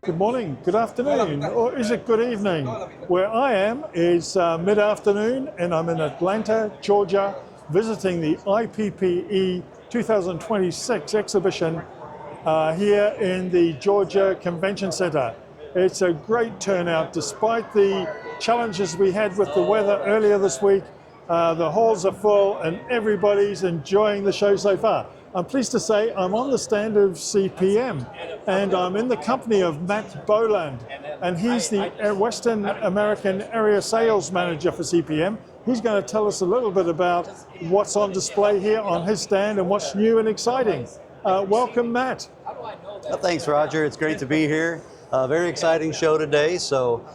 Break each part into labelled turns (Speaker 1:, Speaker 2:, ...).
Speaker 1: Good morning, good afternoon, or is it good evening? Where I am is mid-afternoon and I'm in Atlanta, Georgia, visiting the IPPE 2026 exhibition here in the Georgia Convention Center. It's a great turnout despite the challenges we had with the weather earlier this week. The halls are full and everybody's enjoying the show so far. I'm pleased to say I'm on the stand of CPM and I'm in the company of Matt Boland, and he's the Western American Area Sales Manager for CPM. He's going to tell us a little bit about what's on display here on his stand and what's new and exciting. Welcome, Matt.
Speaker 2: Well, thanks, Roger. It's great to be here. Very exciting show today. So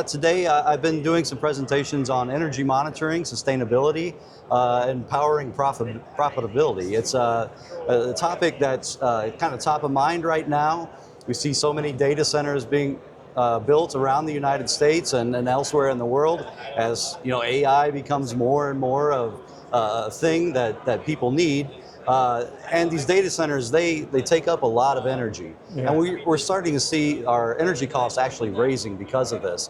Speaker 2: today I've been doing some presentations on energy monitoring, sustainability, and powering profitability. It's a topic that's kind of top of mind right now. We see so many data centers being built around the United States and elsewhere in the world as AI becomes more and more of a thing that people need. And these data centers, they take up a lot of energy. Yeah. And we're starting to see our energy costs actually raising because of this.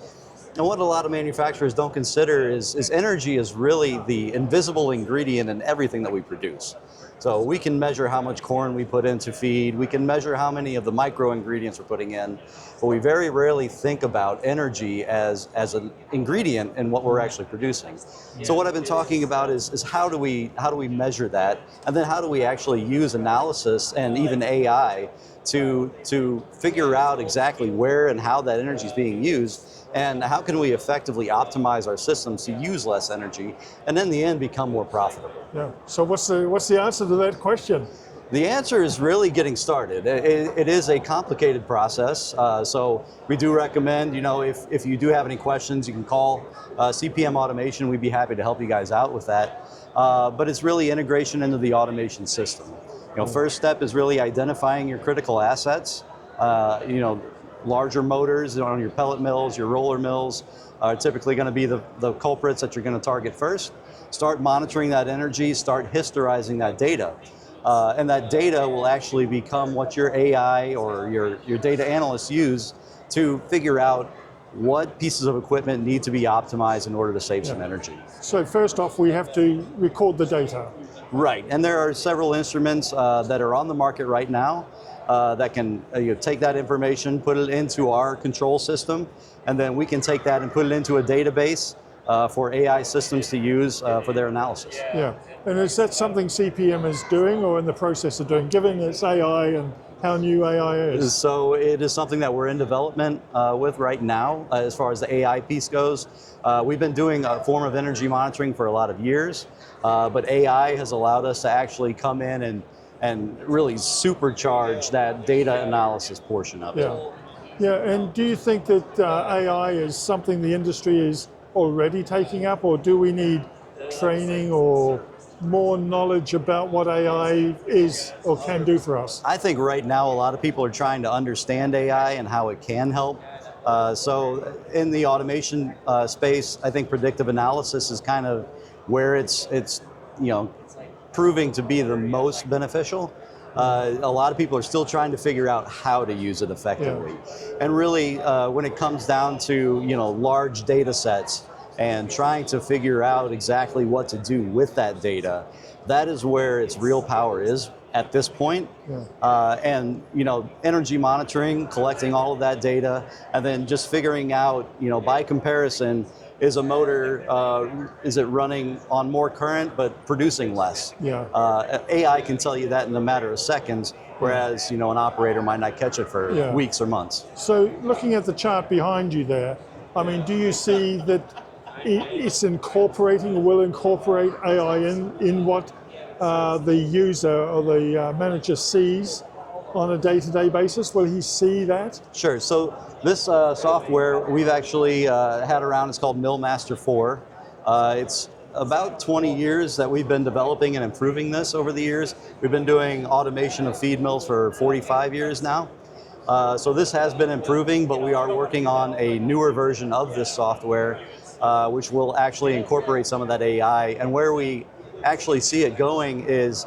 Speaker 2: And what a lot of manufacturers don't consider is energy is really the invisible ingredient in everything that we produce. So we can measure how much corn we put into feed, we can measure how many of the micro ingredients we're putting in, but we very rarely think about energy as an ingredient in what we're actually producing. Yeah. So what I've been talking about is how do we measure that, and then how do we actually use analysis and even AI to figure out exactly where and how that energy is being used, and how can we effectively optimize our systems to use less energy and in the end become more profitable.
Speaker 1: Yeah. So what's the answer to that question?
Speaker 2: The answer is really getting started. It is a complicated process, so we do recommend, if you do have any questions, you can call CPM Automation. We'd be happy to help you guys out with that. But it's really integration into the automation system. First step is really identifying your critical assets. Larger motors on your pellet mills, your roller mills are typically going to be the culprits that you're going to target first. Start monitoring that energy, start historizing that data. And that data will actually become what your AI or your data analysts use to figure out what pieces of equipment need to be optimized in order to save some energy.
Speaker 1: So first off, we have to record the data.
Speaker 2: Right, and there are several instruments that are on the market right now that can take that information, put it into our control system, and then we can take that and put it into a database for AI systems to use for their analysis.
Speaker 1: Yeah, and is that something CPM is doing or in the process of doing, given its AI and how new AI is?
Speaker 2: So it is something that we're in development with right now as far as the AI piece goes. We've been doing a form of energy monitoring for a lot of years, but AI has allowed us to actually come in and really supercharge that data analysis portion of it.
Speaker 1: Yeah, and do you think that AI is something the industry is already taking up, or do we need training or more knowledge about what AI is or can do for us?
Speaker 2: I think right now a lot of people are trying to understand AI and how it can help. So in the automation space, I think predictive analysis is kind of where it's proving to be the most beneficial. A lot of people are still trying to figure out how to use it effectively. Yeah. And really, when it comes down to large data sets and trying to figure out exactly what to do with that data, that is where its real power is at this point. Yeah. And energy monitoring, collecting all of that data, and then just figuring out, by comparison, is a motor, is it running on more current but producing less? Yeah. AI can tell you that in a matter of seconds, whereas an operator might not catch it for weeks or months.
Speaker 1: So looking at the chart behind you there, I mean, do you see that it's incorporating or will incorporate AI in what the user or the manager sees on a day-to-day basis? Will he see that?
Speaker 2: Sure. So this software we've actually had around, it's called MillMaster 4. It's about 20 years that we've been developing and improving this over the years. We've been doing automation of feed mills for 45 years now. So this has been improving, but we are working on a newer version of this software, which will actually incorporate some of that AI. And where we actually see it going is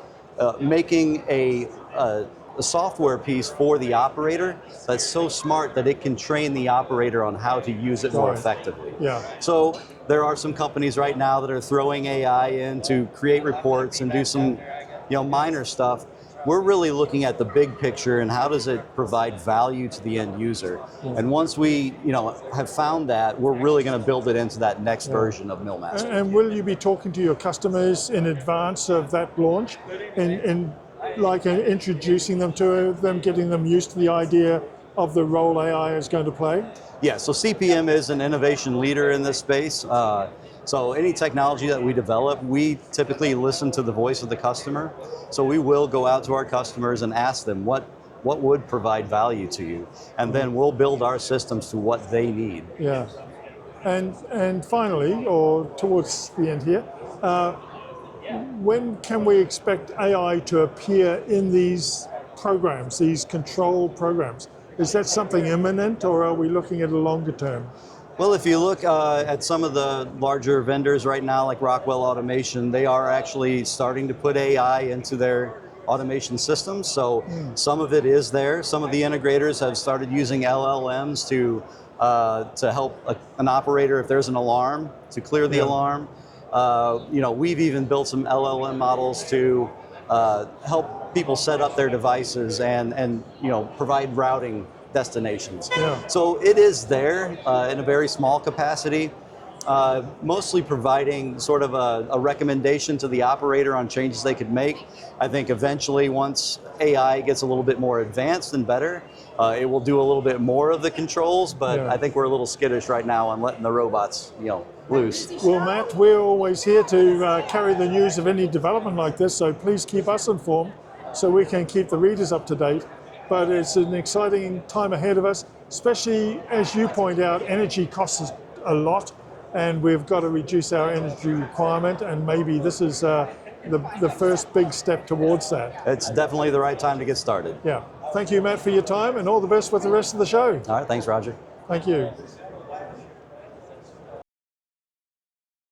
Speaker 2: making a a software piece for the operator that's so smart that it can train the operator on how to use it more
Speaker 1: Right.
Speaker 2: effectively.
Speaker 1: Yeah.
Speaker 2: So there are some companies right now that are throwing AI in to create reports and do some, minor stuff. We're really looking at the big picture and how does it provide value to the end user. And once we, have found that, we're really going to build it into that next version of MillMaster.
Speaker 1: And will you be talking to your customers in advance of that launch and introducing them to them, getting them used to the idea of the role AI is going to play?
Speaker 2: Yeah, so CPM is an innovation leader in this space. So any technology that we develop, we typically listen to the voice of the customer. So we will go out to our customers and ask them what would provide value to you, and then we'll build our systems to what they need.
Speaker 1: Yeah. And finally, or towards the end here, when can we expect AI to appear in these programs, these control programs? Is that something imminent, or are we looking at a longer term?
Speaker 2: Well, if you look at some of the larger vendors right now, like Rockwell Automation, they are actually starting to put AI into their automation systems. So some of it is there. Some of the integrators have started using LLMs to help an operator if there's an alarm, to clear the alarm. We've even built some LLM models to help people set up their devices and provide routing destinations.
Speaker 1: Yeah.
Speaker 2: So it is there in a very small capacity, mostly providing sort of a recommendation to the operator on changes they could make. I think eventually, once AI gets a little bit more advanced and better, it will do a little bit more of the controls, but I think we're a little skittish right now on letting the robots, loose.
Speaker 1: Well, Matt, we're always here to carry the news of any development like this, so please keep us informed so we can keep the readers up to date. But it's an exciting time ahead of us, especially as you point out, energy costs us a lot, and we've got to reduce our energy requirement, and maybe this is the first big step towards that.
Speaker 2: It's definitely the right time to get started.
Speaker 1: Yeah. Thank you, Matt, for your time, and all the best with the rest of the show.
Speaker 2: All right, thanks, Roger.
Speaker 1: Thank you.